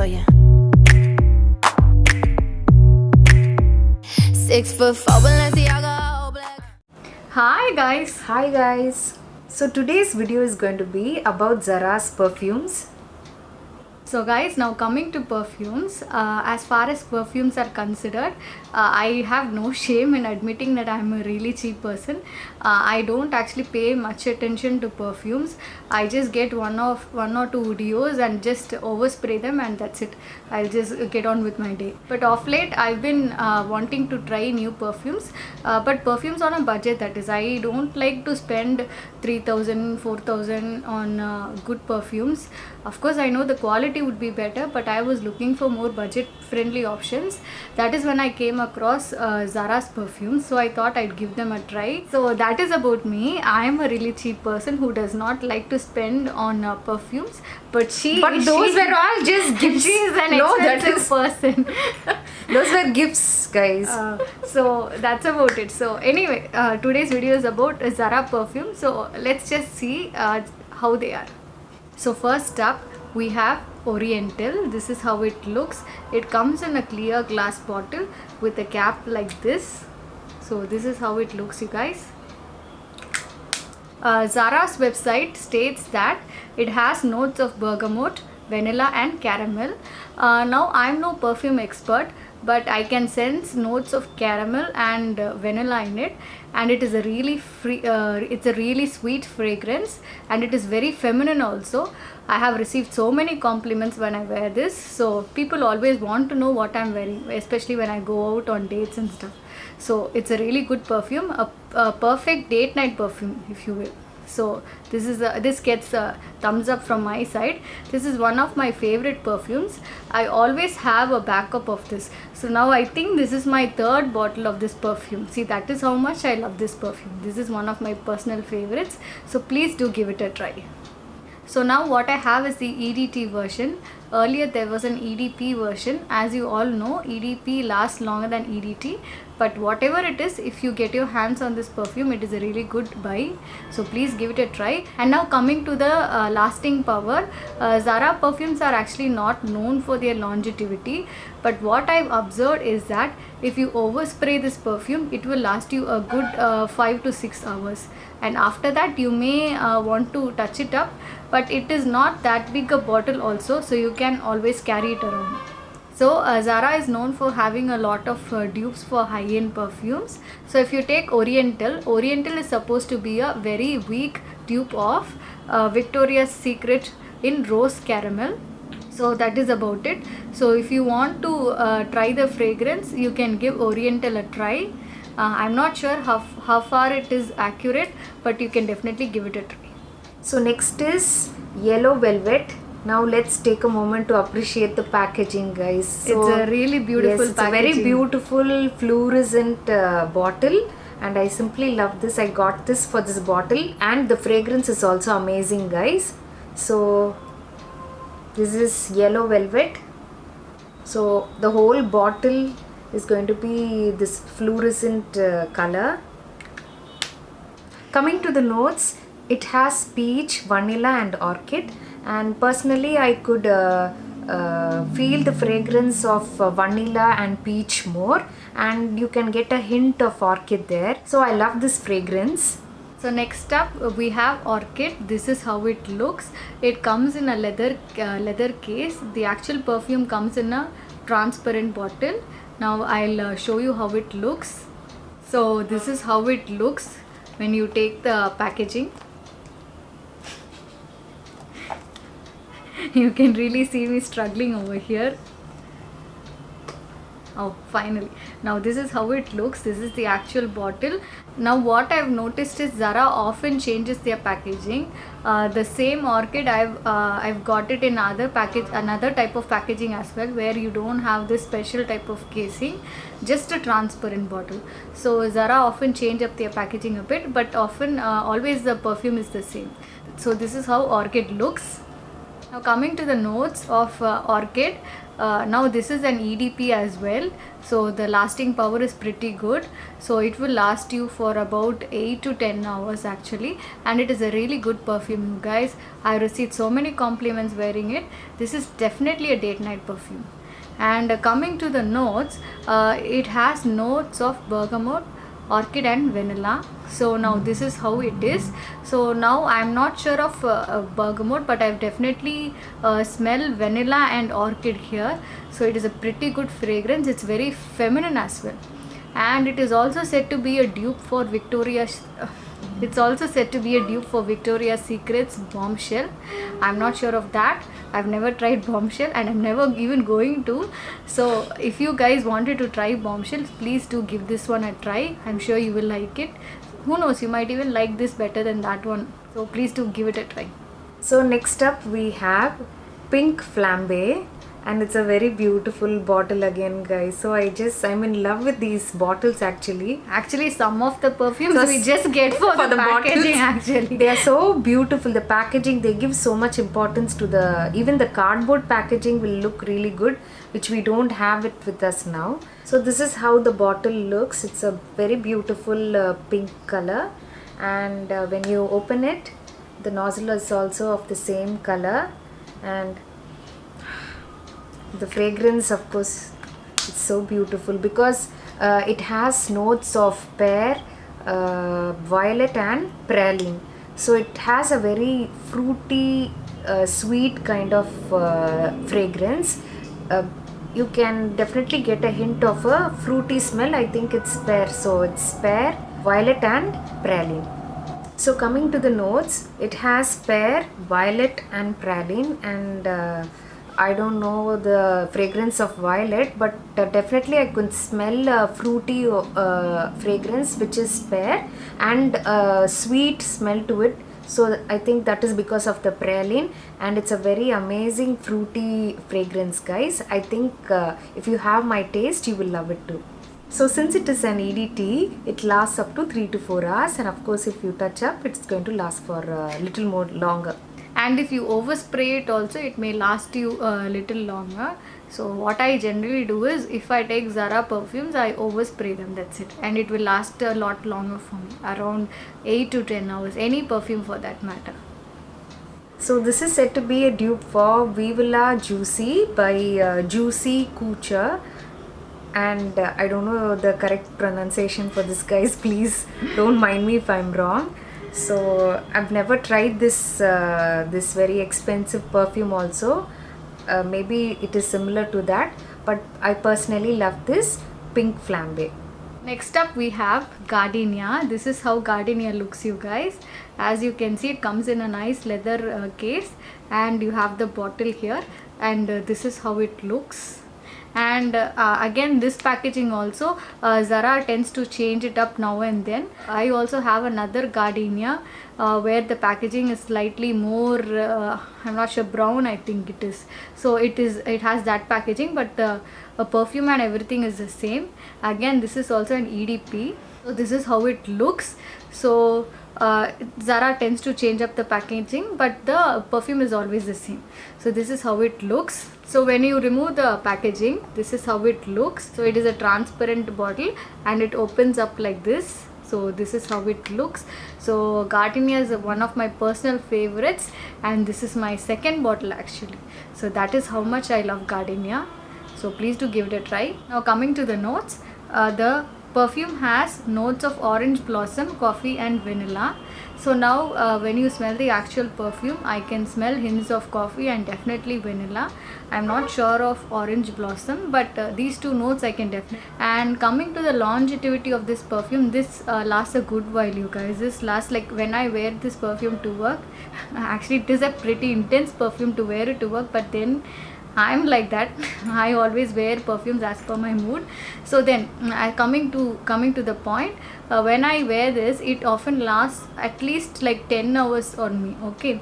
you. 6'4" Balenciaga, all black. Hi guys. So today's video is going to be about Zara's perfumes. So guys, now coming to perfumes, as far as perfumes are considered, I have no shame in admitting that I am a really cheap person. I don't actually pay much attention to perfumes. I just get one or two deos and just overspray them, and that's it. I'll just get on with my day. But of late, I've been wanting to try new perfumes, but perfumes on a budget, that is. I don't like to spend 3,000, 4,000 on good perfumes. Of course, I know the quality would be better, but I was looking for more budget friendly options. That is when I came across Zara's perfumes, so I thought I'd give them a try. So that is about me. I am a really cheap person who does not like to spend on perfumes, but Those were all just gifts. She is an expensive person. Those were gifts, guys. So that's about it. So anyway, today's video is about Zara perfume. So let's just see how they are. So first up we have Oriental. This is how it looks. It comes in a clear glass bottle with a cap like this. So this is how it looks, you guys. Zara's website states that it has notes of bergamot, vanilla and caramel. Now I'm no perfume expert, but I can sense notes of caramel and vanilla in it, and it is a really it's a really sweet fragrance, and it is very feminine also. I have received so many compliments when I wear this, so people always want to know what I'm wearing, especially when I go out on dates and stuff. So it's a really good perfume, a perfect date night perfume, if you will. So this gets a thumbs up from my side. This is one of my favorite perfumes. I always have a backup of this. So now I think this is my third bottle of this perfume. See, that is how much I love this perfume. This is one of my personal favorites. So please do give it a try. So now what I have is the EDT version. Earlier there was an EDP version. As you all know, EDP lasts longer than EDT. But whatever it is, if you get your hands on this perfume, it is a really good buy. So please give it a try. And now coming to the lasting power, Zara perfumes are actually not known for their longevity. But what I've observed is that if you overspray this perfume, it will last you a good 5 to 6 hours. And after that, you may want to touch it up. But it is not that big a bottle also, so you can always carry it around. So Zara is known for having a lot of dupes for high-end perfumes. So if you take Oriental is supposed to be a very weak dupe of Victoria's Secret in Rose Caramel. So that is about it. So if you want to try the fragrance, you can give Oriental a try. I'm not sure how far it is accurate, but you can definitely give it a try. So next is Yellow Velvet. Now let's take a moment to appreciate the packaging, guys. So, it's a really beautiful yes, packaging. It's a very beautiful fluorescent bottle, and I simply love this. I got this for this bottle, and the fragrance is also amazing, guys. So this is Yellow Velvet. So the whole bottle is going to be this fluorescent color. Coming to the notes, it has peach, vanilla and orchid. And personally, I could feel the fragrance of vanilla and peach more, and you can get a hint of orchid there. So I love this fragrance. So next up we have Orchid. This is how it looks. It comes in a leather case. The actual perfume comes in a transparent bottle. Now I'll show you how it looks. So this is how it looks when you take the packaging. You can really see me struggling over here. Oh, finally. Now this is how it looks. This is the actual bottle. Now what I've noticed is Zara often changes their packaging. The same Orchid, I've got it in another type of packaging as well, where you don't have this special type of casing, just a transparent bottle. So Zara often change up their packaging a bit, but often always the perfume is the same. So this is how Orchid looks. Now coming to the notes of Orchid, now this is an EDP as well, so the lasting power is pretty good, so it will last you for about 8 to 10 hours actually, and it is a really good perfume, you guys. I received so many compliments wearing it. This is definitely a date night perfume. And coming to the notes, it has notes of bergamot, orchid and vanilla. So now this is how it is. So now I'm not sure of bergamot, but I've definitely smell vanilla and orchid here. So it is a pretty good fragrance. It's very feminine as well, and it is also said to be a dupe for Victoria's it's also said to be a dupe for Victoria's Secret's Bombshell. I'm not sure of that. I've never tried Bombshell and I'm never even going to. So if you guys wanted to try Bombshell, please do give this one a try. I'm sure you will like it. Who knows, you might even like this better than that one. So please do give it a try. So next up we have Pink Flambe, and it's a very beautiful bottle again, guys. So I'm in love with these bottles actually. Actually, some of the perfumes So we just get for the packaging bottles, actually. they are so beautiful. The packaging, they give so much importance to even the cardboard packaging will look really good, which we don't have it with us now. So this is how the bottle looks. It's a very beautiful pink color, and when you open it, the nozzle is also of the same color, and the fragrance, of course, it's so beautiful because it has notes of pear, violet and praline. So it has a very fruity, sweet kind of fragrance. You can definitely get a hint of a fruity smell. I think it's pear, so it's pear, violet and praline. So coming to the notes, it has pear, violet and praline, and I don't know the fragrance of violet, but definitely I could smell a fruity fragrance, which is pear, and a sweet smell to it. So I think that is because of the praline, and it's a very amazing fruity fragrance, guys. I think if you have my taste, you will love it too. So since it is an EDT, it lasts up to 3 to 4 hours, and of course if you touch up, it's going to last for a little more longer. And if you overspray it also, it may last you a little longer. So what I generally do is, if I take Zara perfumes, I overspray them, that's it, and it will last a lot longer for me, around 8 to 10 hours, any perfume for that matter. So this is said to be a dupe for Vivula Juicy by Juicy Couture, and I don't know the correct pronunciation for this, guys. Please don't mind me if I'm wrong. So I've never tried this very expensive perfume also. Maybe it is similar to that, but I personally love this Pink Flambe. Next up we have Gardenia. This is how Gardenia looks, you guys. As you can see, it comes in a nice leather case, and you have the bottle here, and this is how it looks. And again, this packaging also, Zara tends to change it up now and then. I also have another Gardenia where the packaging is slightly more, I'm not sure, brown I think it is. So it has that packaging, but the perfume and everything is the same. Again, this is also an EDP. So this is how it looks. So Zara tends to change up the packaging, but the perfume is always the same. So this is how it looks. So when you remove the packaging, this is how it looks. So it is a transparent bottle and it opens up like this. So this is how it looks. So Gardenia is one of my personal favorites, and this is my second bottle actually. So that is how much I love Gardenia. So please do give it a try. Now coming to the notes, the perfume has notes of orange blossom, coffee and vanilla. So now when you smell the actual perfume, I can smell hints of coffee and definitely vanilla. I'm not sure of orange blossom, but these two notes I can definitely. And coming to the longevity of this perfume, this lasts a good while, you guys. This lasts, like when I wear this perfume to work, actually it is a pretty intense perfume to wear it to work, but then I'm like that. I always wear perfumes as per my mood. So then coming to the point, when I wear this, it often lasts at least like 10 hours on me. Okay,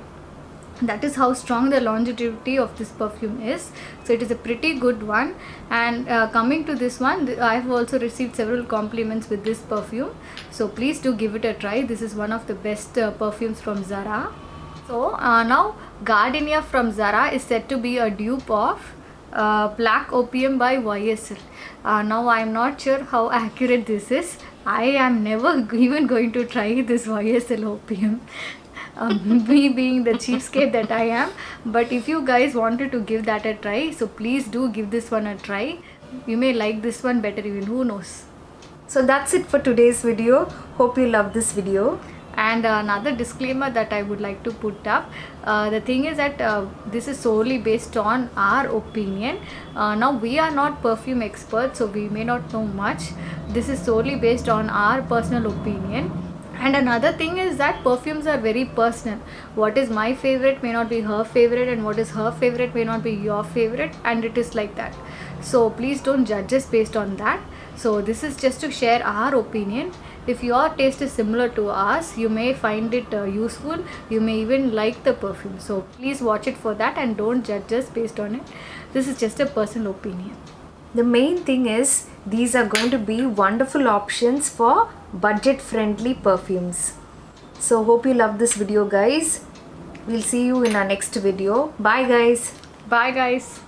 that is how strong the longevity of this perfume is. So it is a pretty good one. And coming to this one, I have also received several compliments with this perfume. So please do give it a try. This is one of the best perfumes from Zara. So now Gardenia from Zara is said to be a dupe of Black Opium by YSL. Now I am not sure how accurate this is. I am never even going to try this YSL opium. Me being the cheapskate that I am. But if you guys wanted to give that a try, so please do give this one a try. You may like this one better even, who knows. So that's it for today's video. Hope you love this video. And another disclaimer that I would like to put up, the thing is that this is solely based on our opinion. Now we are not perfume experts, so we may not know much. This is solely based on our personal opinion. And another thing is that perfumes are very personal. What is my favorite may not be her favorite, and what is her favorite may not be your favorite, and it is like that. So please don't judge us based on that. So this is just to share our opinion. If your taste is similar to ours, you may find it useful. You may even like the perfume. So please watch it for that and don't judge us based on it. This is just a personal opinion. The main thing is these are going to be wonderful options for budget friendly perfumes. So hope you love this video, guys. We'll see you in our next video. Bye guys. Bye guys.